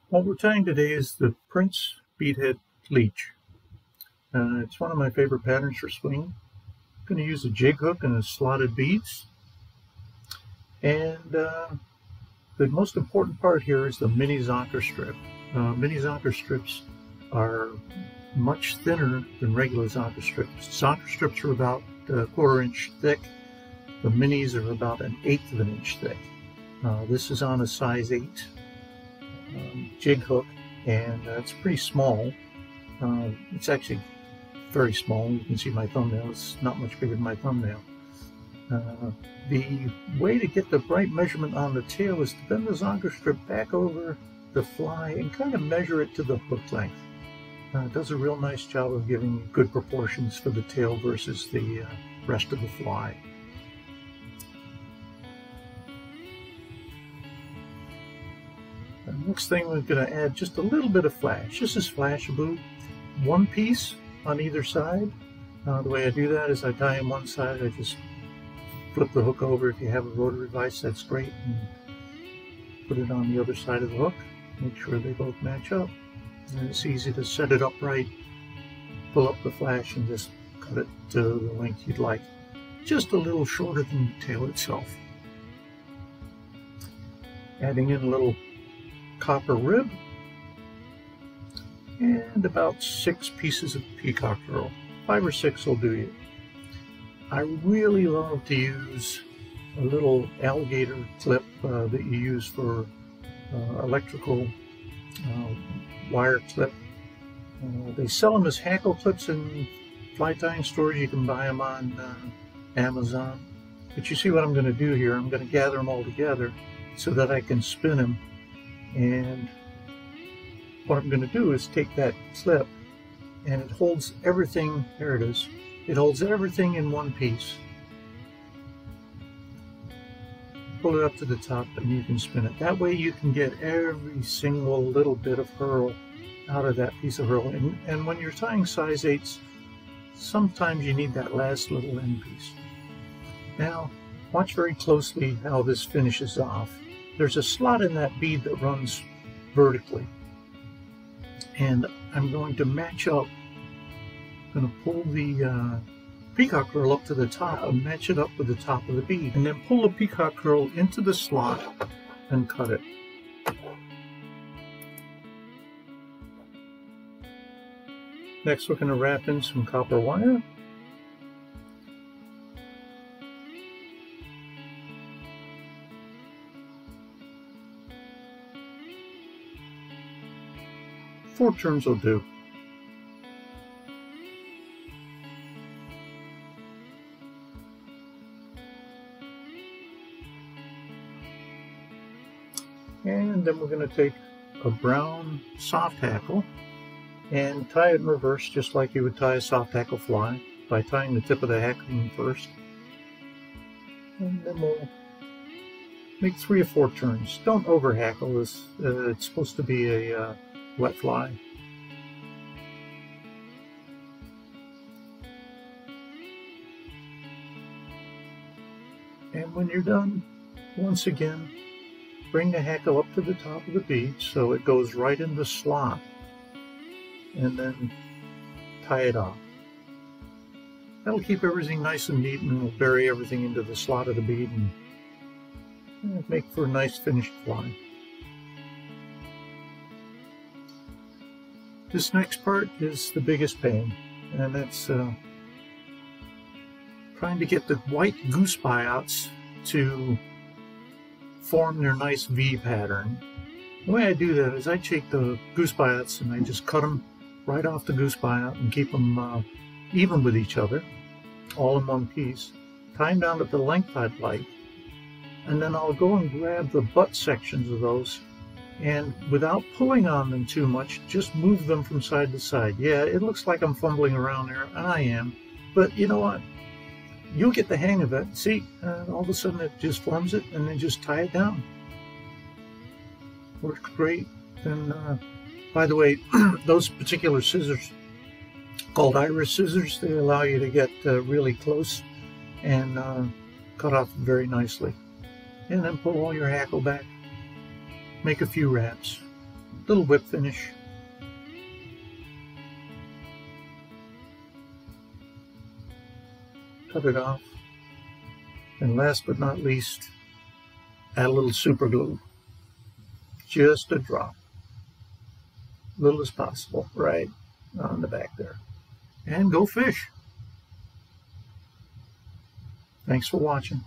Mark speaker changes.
Speaker 1: What we're tying today is the Prince Beadhead Leach. It's one of my favorite patterns for swinging. I'm going to use a jig hook and a slotted beads. And the most important part here is the mini zonker strip. Mini zonker strips are much thinner than regular zonker strips. Zonker strips are about a 1/4 inch thick. The minis are about 1/8 of an inch thick. This is on a size 8 jig hook, and it's pretty small. It's actually very small. You can see my thumbnail. It's not much bigger than my thumbnail. The way to get the right measurement on the tail is to bend the zonker strip back over the fly and kind of measure it to the hook length. It does a real nice job of giving good proportions for the tail versus the rest of the fly. The next thing, we're going to add just a little bit of flash. This is Flashaboo, one piece on either side. The way I do that is I tie in one side, I just flip the hook over. If you have a rotary vise, that's great, and put it on the other side of the hook. Make sure they both match up. And it's easy to set it upright, pull up the flash, and just cut it to the length you'd like. Just a little shorter than the tail itself. Adding in a little copper rib and about 6 pieces of peacock herl. 5 or 6 will do you. I really love to use a little alligator clip that you use for electrical wire clip. They sell them as hackle clips in fly tying stores. You can buy them on Amazon. But you see what I'm going to do here. I'm going to gather them all together so that I can spin them. And what I'm going to do is take that clip, and it holds everything. There it is. It holds everything in one piece. Pull it up to the top and you can spin it. That way you can get every single little bit of herl out of that piece of herl. And when you're tying size 8s, sometimes you need that last little end piece. Now, watch very closely how this finishes off. There's a slot in that bead that runs vertically. And I'm going to match up. I'm going to pull the peacock herl up to the top and match it up with the top of the bead. And then pull the peacock herl into the slot and cut it. Next, we're going to wrap in some copper wire. Four turns will do. And then we're going to take a brown soft hackle and tie it in reverse, just like you would tie a soft hackle fly, by tying the tip of the hackle in first. And then we'll make 3 or 4 turns. Don't over hackle this. It's supposed to be a wet fly. And when you're done, once again, bring the hackle up to the top of the bead so it goes right in the slot, and then tie it off. That'll keep everything nice and neat, and will bury everything into the slot of the bead and make for a nice finished fly. This next part is the biggest pain, and that's trying to get the white goose buyouts to form their nice V pattern. The way I do that is I take the goose buyouts and I just cut them right off the goose buyout and keep them even with each other, all in one piece. Tie them down at the length I'd like, and then I'll go and grab the butt sections of those, and without pulling on them too much, just move them from side to side. Yeah, it looks like I'm fumbling around there, and I am, but you know what? You'll get the hang of it. See, all of a sudden it just forms it, and then just tie it down. Works great. And by the way, those particular scissors, called iris scissors, they allow you to get really close and cut off very nicely. And then pull all your hackle back. Make a few wraps. Little whip finish. Cut it off. And last but not least, add a little super glue. Just a drop. Little as possible, right on the back there. And go fish. Thanks for watching.